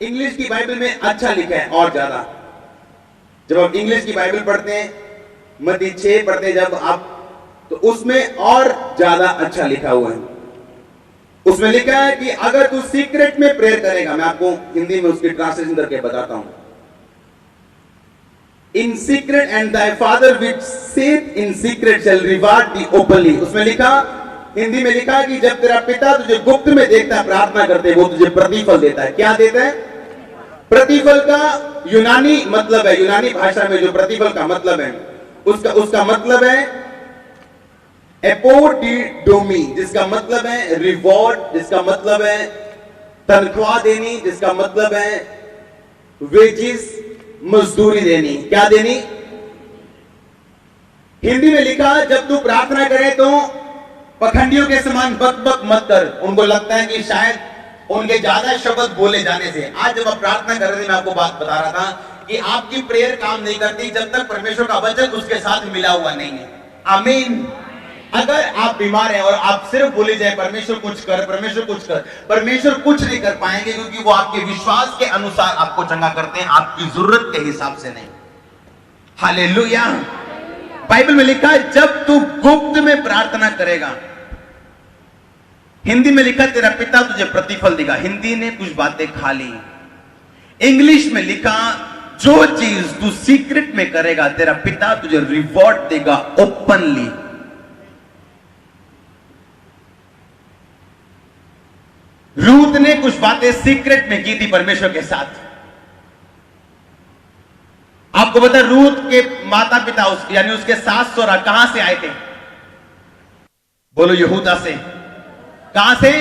English की Bible में अच्छा लिखा है और ज्यादा। जब आप इंग्लिश की बाइबल पढ़ते हैं, मत्ती 6 पढ़ते हैं जब आप, तो उसमें और ज्यादा अच्छा लिखा हुआ है। उसमें लिखा है कि अगर तू सीक्रेट में प्रेयर करेगा, मैं आपको हिंदी में उसकी ट्रांसलेशन करके बताता हूं। In secret and thy father which seeth in secret shall reward thee openly. उसमें लिखा, हिंदी में लिखा कि जब तेरा पिता तुझे गुप्त में देखता है प्रार्थना करते, वो तुझे प्रतिफल देता है। क्या देता है? प्रतिफल का यूनानी मतलब है, यूनानी भाषा में जो प्रतिफल का मतलब है उसका मतलब है एपोडिडोमी, जिसका मतलब है रिवॉर्ड, जिसका मतलब है तनख्वाह देनी, जिसका मतलब है वेजिस, मजदूरी देनी। क्या देनी? हिंदी में लिखा, जब तू प्रार्थना करे तो पखंडियों के समान बक बक मत कर। उनको लगता है कि शायद उनके ज्यादा शब्द बोले जाने से। आज जब आप प्रार्थना कर रहे थे, मैं आपको बात बता रहा था कि आपकी प्रेयर काम नहीं करती जब तक परमेश्वर का वचन उसके साथ मिला हुआ नहीं है। आमीन। अगर आप बीमार हैं और आप सिर्फ बोले जाए परमेश्वर कुछ कर, परमेश्वर कुछ कर, परमेश्वर कुछ नहीं कर पाएंगे, क्योंकि वो आपके विश्वास के अनुसार आपको चंगा करते हैं, आपकी जरूरत के हिसाब से नहीं। हालेलुया। बाइबल में लिखा है जब तू गुप्त में प्रार्थना करेगा, हिंदी में लिखा तेरा पिता तुझे प्रतिफल देगा। हिंदी ने कुछ बातें खा ली। इंग्लिश में लिखा जो चीज तू सीक्रेट में करेगा तेरा पिता तुझे रिवॉर्ड देगा ओपनली। रूथ ने कुछ बातें सीक्रेट में की थी परमेश्वर के साथ। आपको पता है रूथ के माता पिता यानी उसके सास सहुरा कहां से आए थे? बोलो यहूदा से। कहां से?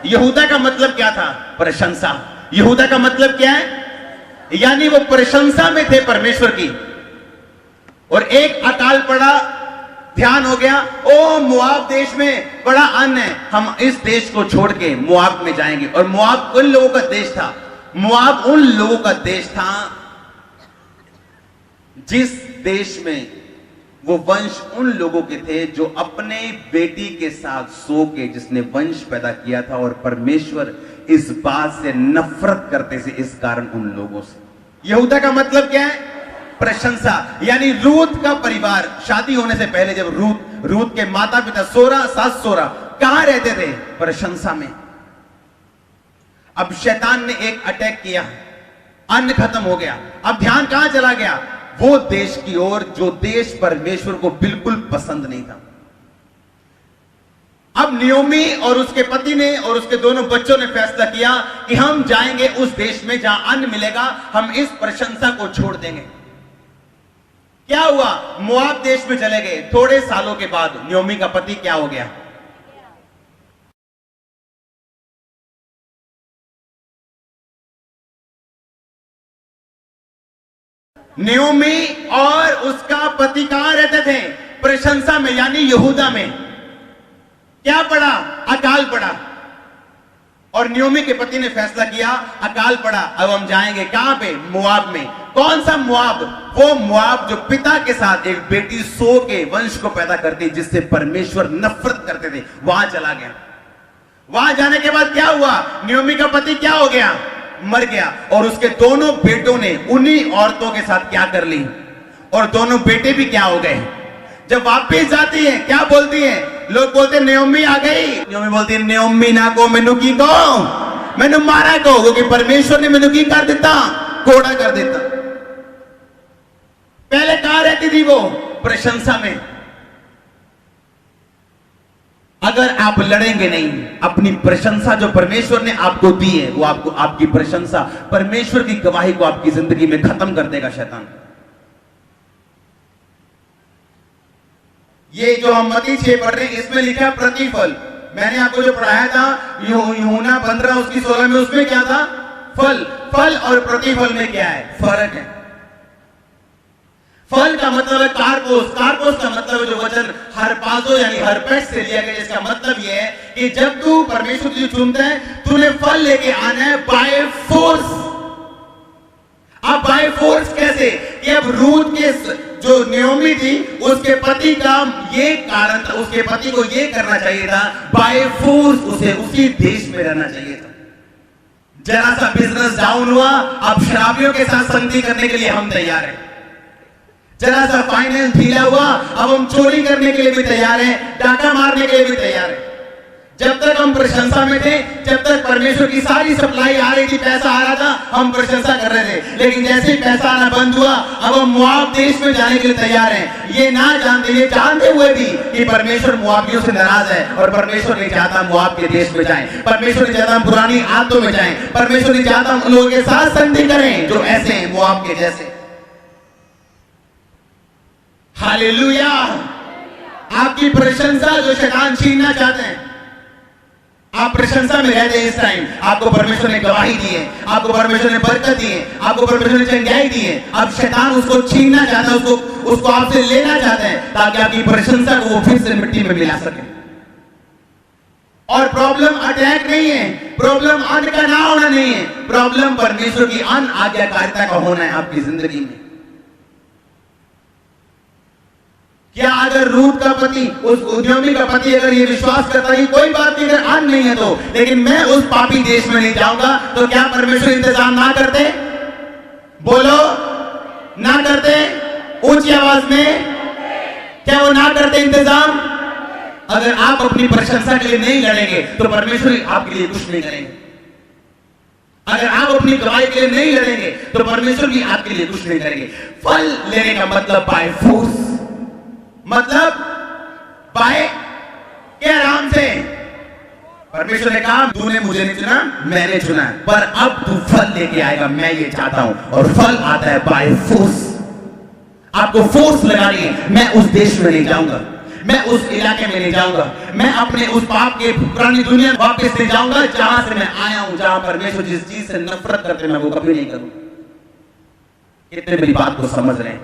यहूदा का मतलब क्या था? प्रशंसा। यहूदा का मतलब क्या है? यानी वो प्रशंसा में थे परमेश्वर की। और एक अकाल पड़ा, ध्यान हो गया, ओ मोआब देश में बड़ा अन्न है, हम इस देश को छोड़ के मोआब में जाएंगे। और मोआब उन लोगों का देश था, मोआब उन लोगों का देश था जिस देश में वो वंश उन लोगों के थे जो अपने बेटी के साथ सो के जिसने वंश पैदा किया था। और परमेश्वर इस बात से नफरत करते थे इस कारण उन लोगों से। यहूदा का मतलब क्या है? प्रशंसा। यानी रूथ का परिवार शादी होने से पहले, जब रूथ के माता पिता सोरा सास सोरा कहां रहते थे? प्रशंसा में। अब शैतान ने एक अटैक किया, अन्न खत्म हो गया। अब ध्यान कहां चला गया? वो देश की ओर जो देश परमेश्वर को बिल्कुल पसंद नहीं था। अब नियोमी और उसके पति ने और उसके दोनों बच्चों ने फैसला किया कि हम जाएंगे उस देश में जहां अन्न मिलेगा, हम इस प्रशंसा को छोड़ देंगे। क्या हुआ? मोआब देश में चले गए। थोड़े सालों के बाद नियोमी का पति क्या हो गया? नियोमी और उसका पति कहां रहते थे? प्रशंसा में, यानी यहूदा में। क्या पड़ा? अकाल पड़ा। और नियोमी के पति ने फैसला किया, अकाल पड़ा, अब हम जाएंगे कहां पे? मोआब में। कौन सा मोआब? वो मोआब जो पिता के साथ एक बेटी सो के वंश को पैदा करती, जिससे परमेश्वर नफरत करते थे, वहां चला गया। वहां जाने के बाद क्या हुआ? नियोमी का पति क्या हो गया? मर गया। और उसके दोनों बेटों ने उन्हीं औरतों के साथ क्या कर ली? और दोनों बेटे भी क्या हो गए? जब वापस जाती है क्या बोलती है? लोग बोलते नियोमी आ गई। नियोमी बोलती है नियोमी ना को मैनू की कहो, मैनू मारा कहो, क्योंकि परमेश्वर ने मैनू की कर देता? कोड़ा कर देता। पहले कहां रहती थी वो? प्रशंसा में। अगर आप लड़ेंगे नहीं, अपनी प्रशंसा जो परमेश्वर ने आपको दी है, वो आपको, आपकी प्रशंसा, परमेश्वर की गवाही को आपकी जिंदगी में खत्म कर देगा शैतान। ये जो हम मत्ती 6 पढ़ रहे हैं, इसमें लिखा प्रतिफल। मैंने आपको जो पढ़ाया था यूहन्ना 15 उसकी 16 में, उसमें क्या था? फल। फल और प्रतिफल में क्या है? फर्क है। फल का मतलब है कार्पोस। कार्पोस का मतलब है जो वचन हरपाजो यानी हरपेट से लिया गया, जिसका मतलब यह है कि जब तू परमेश्वर तुझे चुनता है, तूने फल लेके आना है बाय फोर्स। अब बाय फोर्स कैसे? कि अब रूथ के जो नियोमी थी, उसके पति का ये कारण था, उसके पति को ये करना चाहिए था, बाय फोर्स उसे उसी देश में रहना चाहिए था जरा सा बिजनेस डाउन हुआ, अब शराबियों के साथ संगति करने के लिए हम तैयार हैं। जरा सा फाइनेंस ढीला हुआ, अब हम चोरी करने के लिए भी तैयार हैं, डाका मारने के लिए भी तैयार हैं। जब तक हम प्रशंसा में थे, जब तक परमेश्वर की सारी सप्लाई आ रही थी, पैसा आ रहा था, हम प्रशंसा कर रहे थे। लेकिन जैसे ही पैसा आना बंद हुआ, अब हम मोआब देश में जाने के लिए तैयार हैं। ये जानते हुए भी कि परमेश्वर मोआबियों से नाराज है और परमेश्वर नहीं चाहता मोआब के देश में जाएं। परमेश्वर नहीं चाहता हम पुरानी आदतों में जाएं। परमेश्वर नहीं चाहता हम उन लोगों के साथ संगति करें जो ऐसे हैं, मोआब के जैसे। हालेलुया। आपकी प्रशंसा जो शैतान छीनना चाहते हैं, आप प्रशंसा में रहते हैं। इस टाइम आपको परमेश्वर ने गवाही दी है, आपको परमेश्वर ने बरकत दी है, आपको परमेश्वर ने चंगाई दी है। अब शैतान उसको छीनना चाहता है, उसको आपसे लेना चाहता है, ताकि आपकी प्रशंसा को वो फिर से मिट्टी में मिला सके। और प्रॉब्लम अटैक नहीं है, प्रॉब्लम अन्न का ना होना नहीं है, प्रॉब्लम परमेश्वर की अन आज्ञाकारिता का होना है आपकी जिंदगी में। क्या अगर रूथ का पति, उस उद्यमी का पति अगर ये विश्वास करता है कि कोई बात नहीं, अगर अन्न नहीं है तो, लेकिन मैं उस पापी देश में नहीं जाऊंगा, तो क्या परमेश्वर इंतजाम ना करते? बोलो, ना करते? ऊंची आवाज में, क्या वो ना करते इंतजाम? अगर आप अपनी प्रशंसा के लिए नहीं लड़ेंगे तो परमेश्वर आपके लिए कुछ नहीं करेंगे। अगर आप अपनी गवाही के लिए नहीं लड़ेंगे तो परमेश्वर भी आपके लिए कुछ नहीं करेंगे। फल लेने का मतलब बाय फोर्स, मतलब बाय के आराम से। परमेश्वर ने कहा तूने मुझे नहीं चुना, मैंने चुना है, पर अब तू फल लेके आएगा, मैं ये चाहता हूं। और फल आता है बाय फोर्स। आपको फोर्स लगानी है। मैं उस देश में नहीं जाऊंगा, मैं उस इलाके में नहीं जाऊंगा, मैं अपने उस पाप के पुरानी दुनिया में वापस नहीं जाऊंगा जहां से मैं आया हूं, जहां परमेश्वर जिस चीज से नफरत करते मैं वो कभी नहीं करूंगा। कितने मेरी बात को समझ रहे हैं?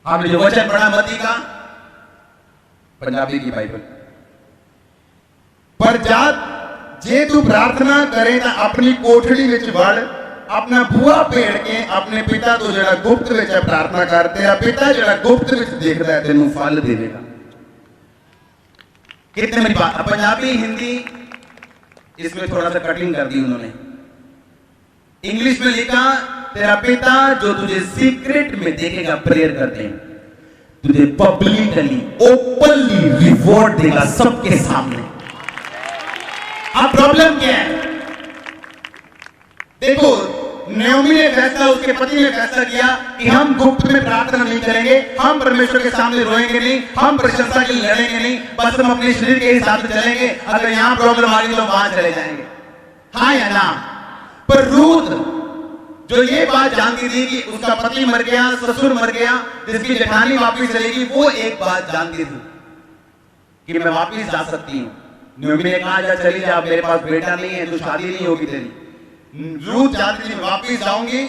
आपने जो वचन पढ़ा मत्ती का, पंजाबी की बाइबल, पर जात जे तू प्रार्थना करे ता अपनी कोठड़ी विच वड़, अपना बूहा भेड़ के अपने पिता तो जड़ा गुप्त विच प्रार्थना कर, तेरा पिता जड़ा गुप्त विच देखदा है तेनू फल देवेगा। कितने मेरी बात, पंजाबी हिंदी इसमें थोड़ा सा कटिंग कर दी उन्होंने। इंग्लिश में लिखा तेरा पिता जो तुझे सीक्रेट में देखेगा, प्रेयर करते हैं, तुझे पब्लिकली ओपनली रिवॉर्ड देगा सबके सामने। अब प्रॉब्लम क्या है? देखो, नयोमी ने फैसला, उसके पति ने फैसला किया कि हम गुप्त में प्रार्थना नहीं करेंगे, हम परमेश्वर के सामने रोएंगे नहीं, हम प्रशंसा के लिए लड़ेंगे नहीं, बस हम अपने शरीर के हिसाब से चलेंगे। अगर यहां प्रॉब्लम आ गई तो वहां चले जाएंगे, हाँ या ना। पर रूथ जो ये बात जानती थी कि उसका पति मर गया, ससुर मर गया, जिसकी जेठानी वापिस चलेगी, वो एक बात जानती थी कि मैं वापिस जा सकती हूँ। नयोमी ने कहा जा चली जा, मेरे पास बेटा नहीं है, तो शादी नहीं होगी तेरी। रूथ जानती थी मैं वापिस जाऊंगी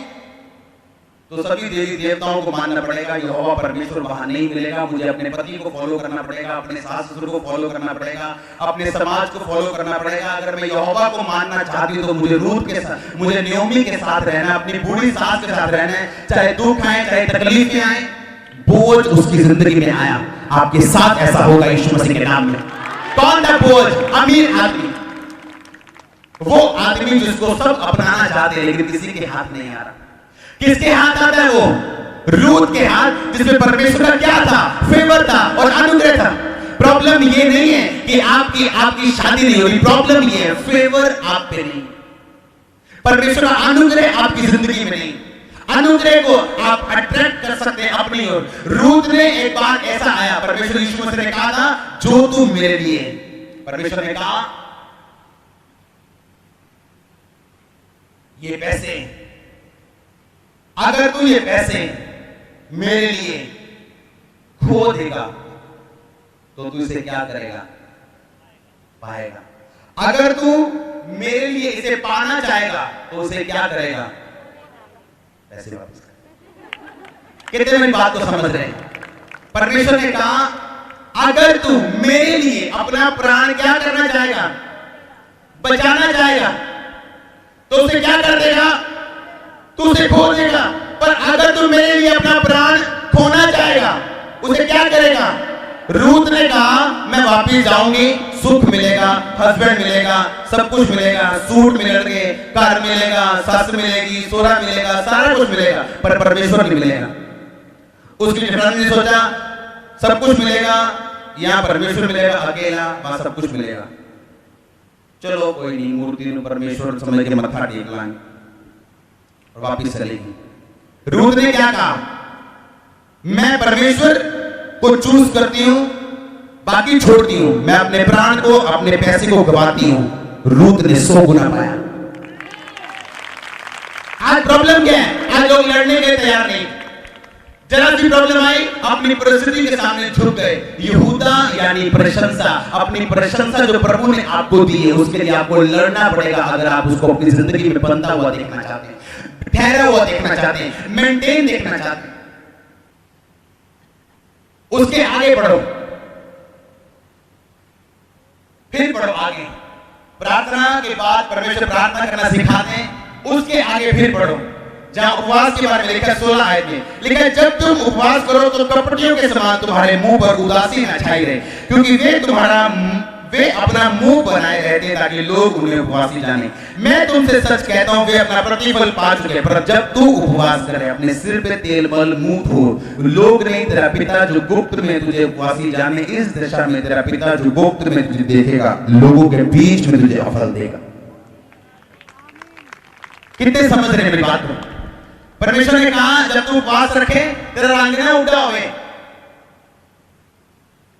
तो सभी देवी देवताओं को मानना पड़ेगा, यहोवा परमेश्वर वहां नहीं मिलेगा, मुझे अपने पति को फॉलो करना पड़ेगा, अपने सास ससुर को फॉलो करना पड़ेगा, अपने समाज को फॉलो करना पड़ेगा। अगर मैं यहोवा को मानना चाहती हूँ तो मुझे रूथ के साथ, मुझे नयोमी के साथ रहना, अपनी बूढ़ी सास के साथ रहना है, चाहे दुख आए, चाहे तकलीफें आए। बोझ उसकी जिंदगी में आया, आपके साथ ऐसा होगा यीशु मसीह के नाम में। कौन था बोझ? अमीर आदमी, वो आदमी जिसको सब अपनाना चाहते हैं लेकिन किसी के हाथ नहीं आ रहा। किसके हाथ आता है वो? रूथ के हाथ, जिसमें परमेश्वर का क्या था? फेवर था और अनुग्रह था। प्रॉब्लम ये नहीं है कि आपकी शादी नहीं होगी, प्रॉब्लम ये है फेवर आप पे नहीं, परमेश्वर का अनुग्रह आपकी जिंदगी में नहीं। अनुग्रह को आप अट्रैक्ट कर सकते हैं अपनी ओर। रूथ ने एक बार ऐसा आया, परमेश्वर यीशु मसीह ने कहा था जो तू मेरे लिए, परमेश्वर ने कहा ये पैसे, अगर तू ये पैसे मेरे लिए खो देगा तो तू इसे क्या करेगा? पाएगा। अगर तू मेरे लिए इसे पाना चाहेगा तो उसे क्या करेगा? पैसे वापस कर। कितने मेरी बात को समझ रहे हैं? परमेश्वर ने कहा अगर तू मेरे लिए अपना प्राण क्या करना चाहेगा? बचाना चाहेगा तो उसे क्या कर देगा? तू उसे खो देगा। पर अगर तू मेरे लिए अपना प्राण खोना चाहेगा उसे क्या करेगा? रूथ ने कहा मैं वापिस जाऊंगी, सुख मिलेगा, हस्बैंड मिलेगा, सब कुछ मिलेगा, सूट मिलेंगे, कार मिलेगा, सास मिलेगी, सोना मिलेगा, सारा कुछ मिलेगा, पर परमेश्वर नहीं मिलेगा। उसकी जेठानी ने सोचा सब कुछ मिलेगा, यहाँ परमेश्वर मिलेगा अकेला, वहां सब कुछ मिलेगा, चलो कोई नहीं, मूर्ति में परमेश्वर समझ के मत्था टेक लाएंगे और वापिस चलेगी। रूथ ने क्या कहा, मैं परमेश्वर को चूज करती हूं, बाकी छोड़ती हूं, मैं अपने प्राण को, अपने पैसे को गवाती हूं। रूथ ने 100 गुना पाया। आज प्रॉब्लम क्या है, आज लोग लड़ने के तैयार नहीं, जरा सी प्रॉब्लम आई अपनी परिस्थिति के सामने झुक गए। यहूदा यानी प्रशंसा, अपनी प्रशंसा जो प्रभु ने आपको दी है उसके लिए आपको लड़ना पड़ेगा। अगर आप उसको अपनी जिंदगी में बनता हुआ देखना चाहते हैं, ठहरा हुआ देखना चाहते हैं, मेंटेन देखना चाहते हैं, उसके आगे बढ़ो, फिर बढ़ो आगे। प्रार्थना के बाद परमेश्वर प्रार्थना करना सिखाते हैं, उसके आगे फिर बढ़ो। जहां उपवास के बारे में लिखा 16 आयत में लिखा है, जब तुम उपवास करो तो कपटियों के समान तुम्हारे मुंह पर उदासी न छाई रहे, क्योंकि वे अपना मुंह बनाए रहते ताकि लोग उन्हें उपवासी जाने। मैं तुमसे सच कहता हूं, वे अपना प्रतिफल पा चुके। पर जब तू उपवास करे, अपने सिर पे तेल मल, मुंह धो, लोग नहीं तेरा पिता जो गुप्त में तुझे उपवासी जाने, इस दशा में तेरा पिता जो गुप्त में तुझे देखेगा, लोगों के बीच में तुझे फल देगा। कितने समझ रहे मेरी बात को? परमेश्वर ने कहा जब तू उपवास रखे तेरा रंग ना उड़ा होवे,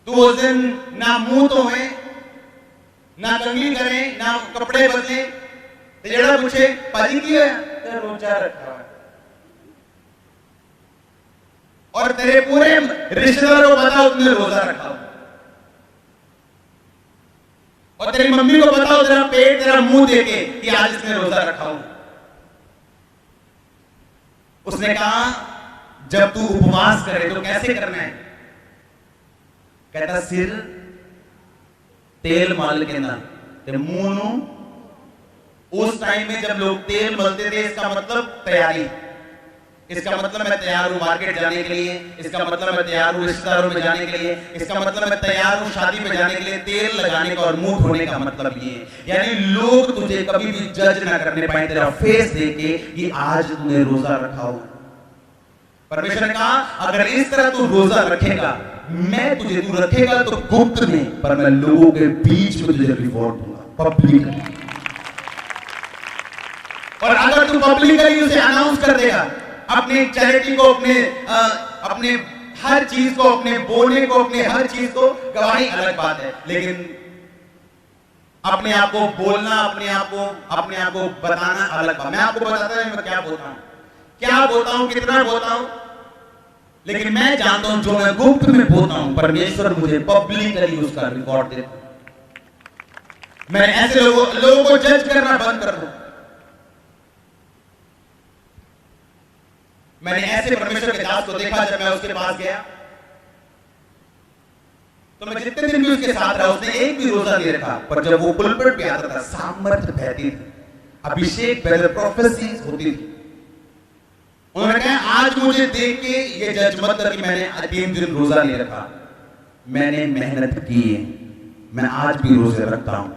तू उस दिन ना मुंह धोवे, ना कंघी करे, ना कपड़े बदले, तेरा पूछे पाजी की है, तेरा रोजा रखा है, और तेरे पूरे रिश्तेदारों को बताओ तुमने रोजा रखा, और तेरी मम्मी को बताओ तेरा पेट, तेरा मुंह देके कि आज इसने रोजा रखा हो। उसने कहा जब तू उपवास करे तो कैसे करना है? कहता सिर तेल मल के ना ते मुंह नु। उस टाइम में जब लोग तेल मलते थे, इसका मतलब तैयारी, इसका मतलब मैं तैयार हूं मार्केट जाने के लिए, इसका मतलब मैं तैयार हूं रिश्तेदारों में जाने के लिए, इसका मतलब मैं तैयार हूं शादी में जाने के लिए। तेल लगाने का और मुंह धोने का मतलब ये है, यानी लोग तुझे कभी भी जज ना करने पाए तेरा फेस देके कि आज तूने रोजा रखा हो। परमेश्वर ने कहा अगर इस तरह तू रोजा रखेगा, मैं तुझे, तू रखेगा तो गुप्त में, पर मैं लोगों के बीच में तुझे रिवॉर्ड दूंगा पब्लिक। और अगर तू पब्लिकली उसे अनाउंस कर देगा, अपने चैरिटी को, अपने हर चीज को, अपने बोलने को, अपने हर चीज को, गवाही अलग बात है, लेकिन अपने आप को बोलना, अपने आप को बताना अलग बात। मैं आपको बताता हूं मैं क्या बोलता हूं, कितना बोलता हूं, लेकिन मैं जानता हूं जो मैं गुप्त में बोलता हूं परमेश्वर मुझे पब्लिकली उसका रिकॉर्ड देता। मैं ऐसे लोगों को जज करना बंद कर दूं। मैंने ऐसे परमेश्वर के दास को देखा, जब मैं उसके पास गया तो मैं जितने दिन भी उसके साथ रहा, उसने एक भी रोजा नहीं रखा, पर जब वो पुलपिट पे आता था सामर्थ्य बहती थी, अभिषेक पहले प्रोफेसीज होती थी। उन्होंने कहा आज मुझे देख के ये जज मत कर कि मैंने 3 दिन रोजा नहीं रखा, मैंने मेहनत की है, मैं आज भी रोजे रखता हूं,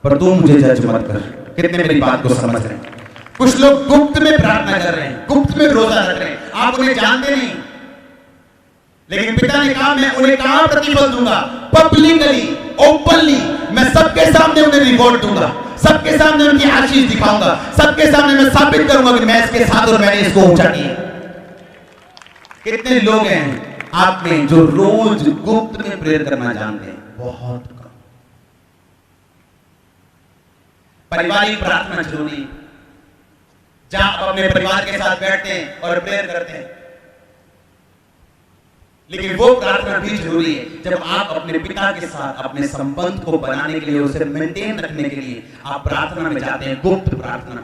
पर तू मुझे जज मत कर। कितने मेरी बात को समझ रहे हैं? कुछ लोग गुप्त में प्रार्थना कर रहे हैं, गुप्त में रोजा रख रहे हैं, आप उन्हें जानते नहीं, लेकिन पिता ने कहा मैं उन्हें कहां प्रतिफल दूंगा, पब्लिकली, ओपनली, मैं सबके सामने उन्हें रिवॉर्ड दूंगा, सबके सामने उनकी आशीष दिखाऊंगा, सबके सामने मैं साबित करूंगा कि मैं इसके साथ और मैंने इसको ऊंचा किया। कितने लोग हैं आप में जो रोज गुप्त में प्रेयर करना जानते हैं? बहुत कम। पारिवारिक प्रार्थना जरूरी, जहां आप अपने परिवार के साथ बैठते हैं और प्रेयर करते हैं, लेकिन वो प्रार्थना भी जरूरी है जब आप अपने पिता के साथ अपने संबंध को बनाने के लिए, उसे मेंटेन रखने के लिए आप प्रार्थना में जाते हैं, गुप्त प्रार्थना।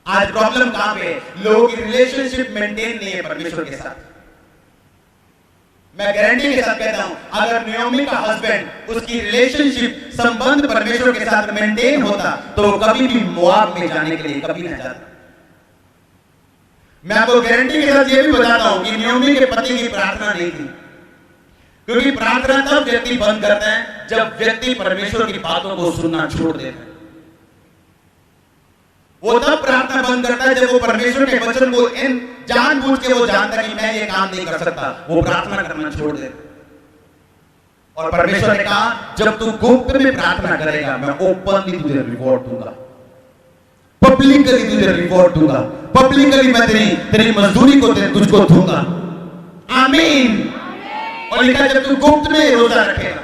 आज प्रॉब्लम कहां पे है? लोगों की रिलेशनशिप मेंटेन नहीं है परमेश्वर के साथ। मैं गारंटी के साथ कहता हूं, अगर नयोमी का हस्बैंड, उसकी रिलेशनशिप, संबंध परमेश्वर के साथ मेंटेन होता तो वो कभी भी मोआब में जाने के लिए कभी नहीं जाता। मैं आपको गारंटी के साथ ये भी बताता हूं कि नयोमी के पति की प्रार्थना नहीं थी, क्योंकि प्रार्थना तब व्यक्ति बंद करता है जब व्यक्ति परमेश्वर की बातों को सुनना छोड़ देता है। वो तब प्रार्थना बंद करता है जब वो परमेश्वर के वचन को इन जानबूझ के वो जानता है कि मैं ये काम नहीं कर सकता, वो प्रार्थना करना छोड़ देता। और परमेश्वर ने कहा जब तू गुप्त में प्रार्थना करेगा मैं ओपनली तुझे रिवॉर्ड दूंगा, पब्लिकली तुझे रिवॉर्ड दूंगा, पब्लिकली मैं तेरी मजदूरी को तुझको दूंगा। आमीन। और लिखा जब तू गुप्त में रोजा रखेगा,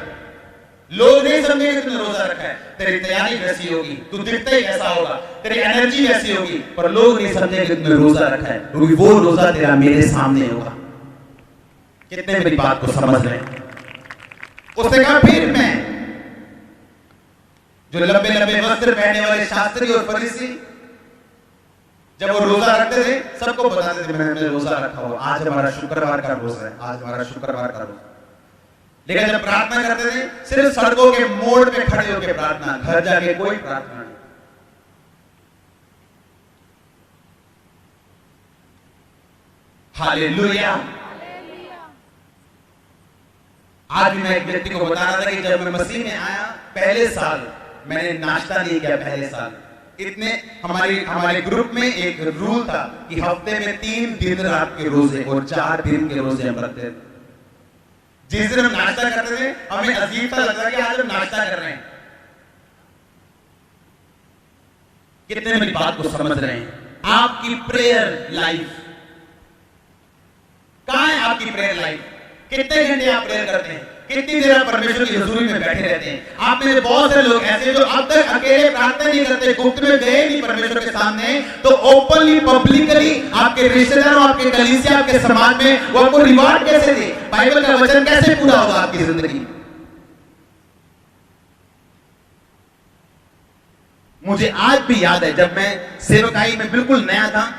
लोग नहीं समझेंगे तुमने रोजा रखा है, तेरी तैयारी वैसी होगी, तू दिखता ही ऐसा होगा, तेरी एनर्जी वैसी होगी, पर लोग नहीं समझेंगे तुमने रोजा रखा है, क्योंकि वो रोजा तेरा मेरे सामने होगा। कितने मेरी बात को समझ रहे हैं? उसने कहा फिर मैं, जो लंबे लंबे वस्त्र पहनने वाले शास्त्री और फरीसी जब वो रोजा रखते थे सबको बताते थे मैंने रोजा रखा हुआ, आज हमारा शुक्रवार का रोजा है, आज हमारा शुक्रवार का रोजा। लेकिन जब प्रार्थना करते थे सिर्फ सड़कों के मोड़ पे खड़े होकर प्रार्थना, घर जाके कोई प्रार्थना नहीं। हालेलुया। आज मैं एक व्यक्ति को बता रहा था कि जब मैं मसीह में आया पहले साल मैंने नाश्ता नहीं किया, पहले साल इतने हमारे ग्रुप में एक रूल था कि हफ्ते में 3 दिन रात के रोजे और 4 दिन के रोजे हम रखते थे। जिस दिन हम नाश्ता करते थे हमें अजीब सा लगता कि आज हम नाश्ता कर रहे हैं। कितने मेरी बात को समझ रहे हैं? आपकी प्रेयर लाइफ कहां है? आपकी प्रेयर लाइफ कितने घंटे आप प्रेयर करते हैं? कितनी देर आप परमेश्वर की हुजूरी में बैठे रहते हैं? आप में से बहुत सारे लोग ऐसे जो अब तक अकेले प्रार्थना नहीं करते, गुप्त में गए नहीं परमेश्वर के सामने, तो ओपनली पब्लिकली आपके रिश्तेदारों, आपके कलीसिया, आपके समाज में वो आपको रिवॉर्ड कैसे दे? बाइबल का वचन कैसे पूरा होगा आपकी जिंदगी? मुझे आज भी याद है जब मैं सेवकाई में बिल्कुल नया था,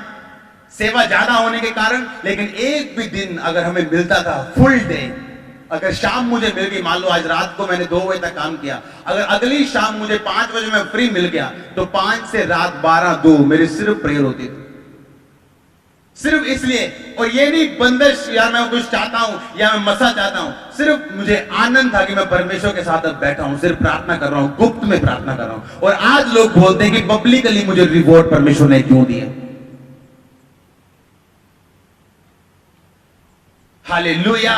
सेवा ज्यादा होने के कारण, लेकिन एक भी दिन अगर हमें मिलता था फुल डे, अगर शाम मुझे मिल गई, मान लो आज रात को मैंने 2 बजे तक काम किया, अगर अगली शाम मुझे 5 बजे में फ्री मिल गया तो 5 से रात 12-2 मेरी सिर्फ प्रेयर होती थी, सिर्फ इसलिए। और ये नहीं बंदिश या मैं कुछ चाहता हूं या मैं मसा चाहता हूं, सिर्फ मुझे आनंद था कि मैं परमेश्वर के साथ अब बैठा हूं, सिर्फ प्रार्थना कर रहा हूं, गुप्त में प्रार्थना कर रहा हूं। और आज लोग बोलते हैं कि पब्लिकली मुझे रिवॉर्ड परमेश्वर ने क्यों दिया। हालेलुया।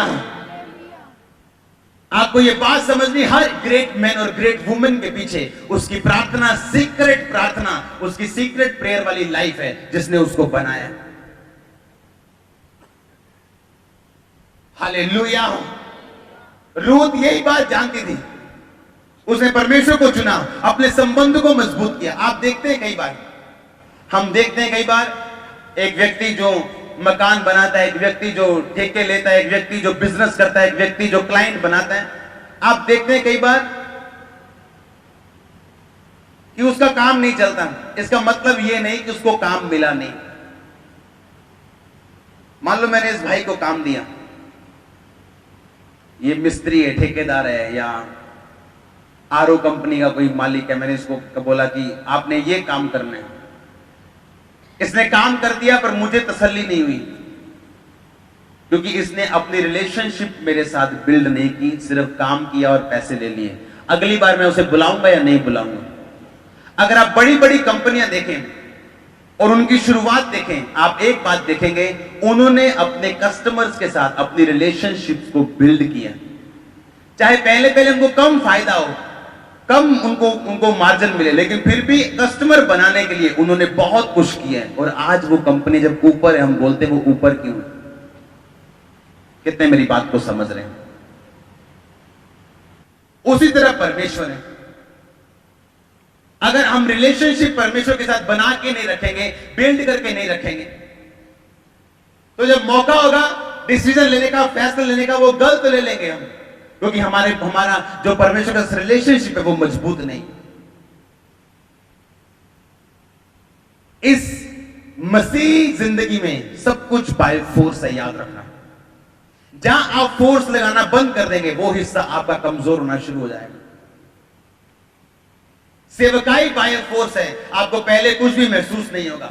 आपको यह बात समझनी, हर ग्रेट मैन और ग्रेट वुमेन के पीछे उसकी प्रार्थना, सीक्रेट प्रार्थना, उसकी सीक्रेट प्रेयर वाली लाइफ है जिसने उसको बनाया। हालेलुया। रूथ यही बात जानती थी, उसने परमेश्वर को चुना, अपने संबंध को मजबूत किया। आप देखते हैं कई बार, हम देखते हैं कई बार एक व्यक्ति जो मकान बनाता है, एक व्यक्ति जो ठेके लेता है, एक व्यक्ति जो बिजनेस करता है, एक व्यक्ति जो क्लाइंट बनाता है, आप देखते हैं कई बार कि उसका काम नहीं चलता। इसका मतलब यह नहीं कि उसको काम मिला नहीं। मान लो मैंने इस भाई को काम दिया, ये मिस्त्री है, ठेकेदार है, या आरओ कंपनी का कोई मालिक है, मैंने इसको बोला कि आपने ये काम करना है। इसने काम कर दिया पर मुझे तसल्ली नहीं हुई, क्योंकि इसने अपनी रिलेशनशिप मेरे साथ बिल्ड नहीं की, सिर्फ काम किया और पैसे ले लिए। अगली बार मैं उसे बुलाऊंगा या नहीं बुलाऊंगा? अगर आप बड़ी बड़ी कंपनियां देखें और उनकी शुरुआत देखें, आप एक बात देखेंगे, उन्होंने अपने कस्टमर्स के साथ अपनी रिलेशनशिप्स को बिल्ड किया। चाहे पहले पहले उनको कम फायदा हो, कम उनको मार्जिन मिले, लेकिन फिर भी कस्टमर बनाने के लिए उन्होंने बहुत कुछ किया है। और आज वो कंपनी जब ऊपर है, हम बोलते हैं वो ऊपर क्यों है? कितने मेरी बात को समझ रहे हैं? उसी तरह परमेश्वर है। अगर हम रिलेशनशिप परमेश्वर के साथ बना के नहीं रखेंगे, बिल्ड करके नहीं रखेंगे, तो जब मौका होगा डिसीजन लेने का, फैसला लेने का, वो गलत ले लेंगे हम, क्योंकि हमारा जो परमेश्वर का रिलेशनशिप है वो मजबूत नहीं। इस मसीह जिंदगी में सब कुछ बाय फोर्स है, याद रखना। जहां आप फोर्स लगाना बंद कर देंगे, वो हिस्सा आपका कमजोर होना शुरू हो जाएगा। सेवकाई बाय फोर्स है, आपको पहले कुछ भी महसूस नहीं होगा,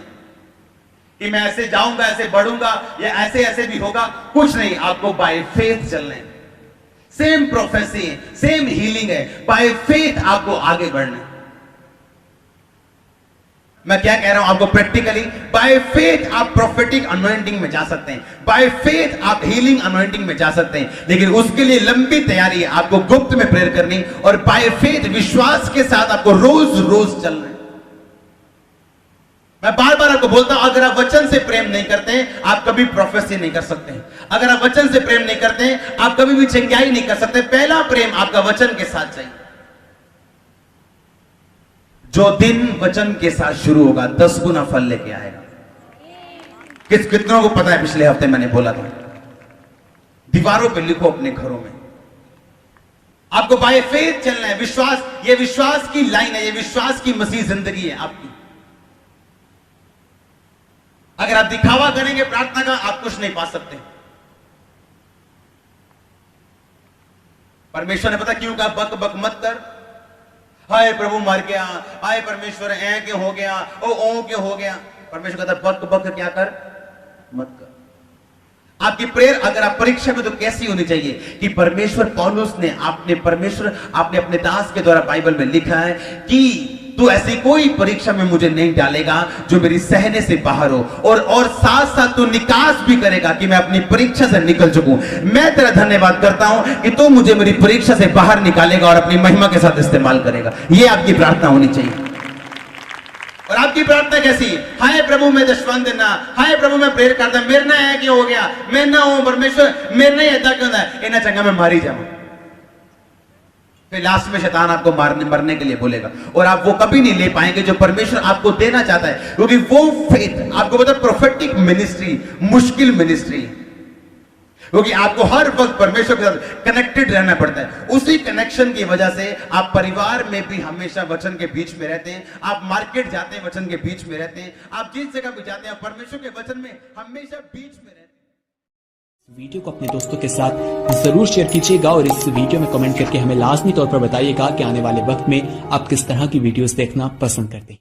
कि मैं ऐसे जाऊंगा, ऐसे बढ़ूंगा, या ऐसे ऐसे भी होगा, कुछ नहीं। आपको बाय फेथ चलना है। सेम प्रोफेसी है, सेम हीलिंग है, बाय फेथ आपको आगे बढ़ना है। मैं क्या कह रहा हूं आपको प्रैक्टिकली, बाय फेथ आप प्रोफेटिक अनॉइंटिंग में जा सकते हैं, बाय फेथ आप हीलिंग अनॉइंटिंग में जा सकते हैं, लेकिन उसके लिए लंबी तैयारी है। आपको गुप्त में प्रेयर करनी और बाय फेथ विश्वास के साथ आपको रोज रोज चलना है। मैं बार बार आपको बोलता हूं, अगर आप वचन से प्रेम नहीं करते आप कभी प्रोफेसी नहीं कर सकते। अगर आप वचन से प्रेम नहीं करते आप कभी भी चंगाई नहीं कर सकते। पहला प्रेम आपका वचन के साथ चाहिए। जो दिन वचन के साथ शुरू होगा 10 गुना फल लेके आएगा। कितनों को पता है, पिछले हफ्ते मैंने बोला था, दीवारों पे लिखो अपने घरों में। आपको बाय फेथ चलना है। विश्वास, ये विश्वास की लाइन है, ये विश्वास की मसीह जिंदगी है आपकी। अगर आप दिखावा करेंगे प्रार्थना का, आप कुछ नहीं पा सकते। परमेश्वर ने पता क्यों कहा बक बक मत कर। हाय प्रभु मर गया, हाय परमेश्वर ऐ क्यों हो गया, ओ क्यों हो गया। परमेश्वर कहता बक बक क्या कर, मत कर। आपकी प्रेयर अगर आप परीक्षा में, तो कैसी होनी चाहिए कि परमेश्वर, पौलुस ने आपने अपने दास के द्वारा बाइबल में लिखा है कि तू ऐसी कोई परीक्षा में मुझे नहीं डालेगा जो मेरी सहने से बाहर हो, और साथ साथ तू निकास भी करेगा कि मैं अपनी परीक्षा से निकल चुकूं। मैं तेरा धन्यवाद करता हूं कि तू मुझे मेरी परीक्षा से बाहर निकालेगा और अपनी महिमा के साथ इस्तेमाल करेगा। यह आपकी प्रार्थना होनी चाहिए। और आपकी प्रार्थना कैसी? हाय प्रभु मैं दशवंत देना, हाय प्रभु मैं प्रेयर करता, मेरे ना है क्यों हो गया, मैं ना हूं परमेश्वर, मेरे नहीं ऐसा क्यों है, इन्हें चंगा मैं मारी जाऊं। फिर लास्ट में शैतान आपको मरने के लिए बोलेगा, और आप वो कभी नहीं ले पाएंगे जो परमेश्वर आपको देना चाहता है। क्योंकि वो फेथ, आपको पता है प्रोफेटिक मिनिस्ट्री मुश्किल मिनिस्ट्री, क्योंकि आपको हर वक्त परमेश्वर के साथ कनेक्टेड रहना पड़ता है। उसी कनेक्शन की वजह से आप परिवार में भी हमेशा वचन के बीच में रहते हैं, आप मार्केट जाते हैं वचन के बीच में रहते हैं, आप जिस जगह भी जाते हैं परमेश्वर के वचन में हमेशा बीच में रहते हैं। वीडियो को अपने दोस्तों के साथ जरूर शेयर कीजिएगा और इस वीडियो में कमेंट करके हमें लाजमी तौर पर बताइएगा कि आने वाले वक्त में आप किस तरह की वीडियोस देखना पसंद करते हैं।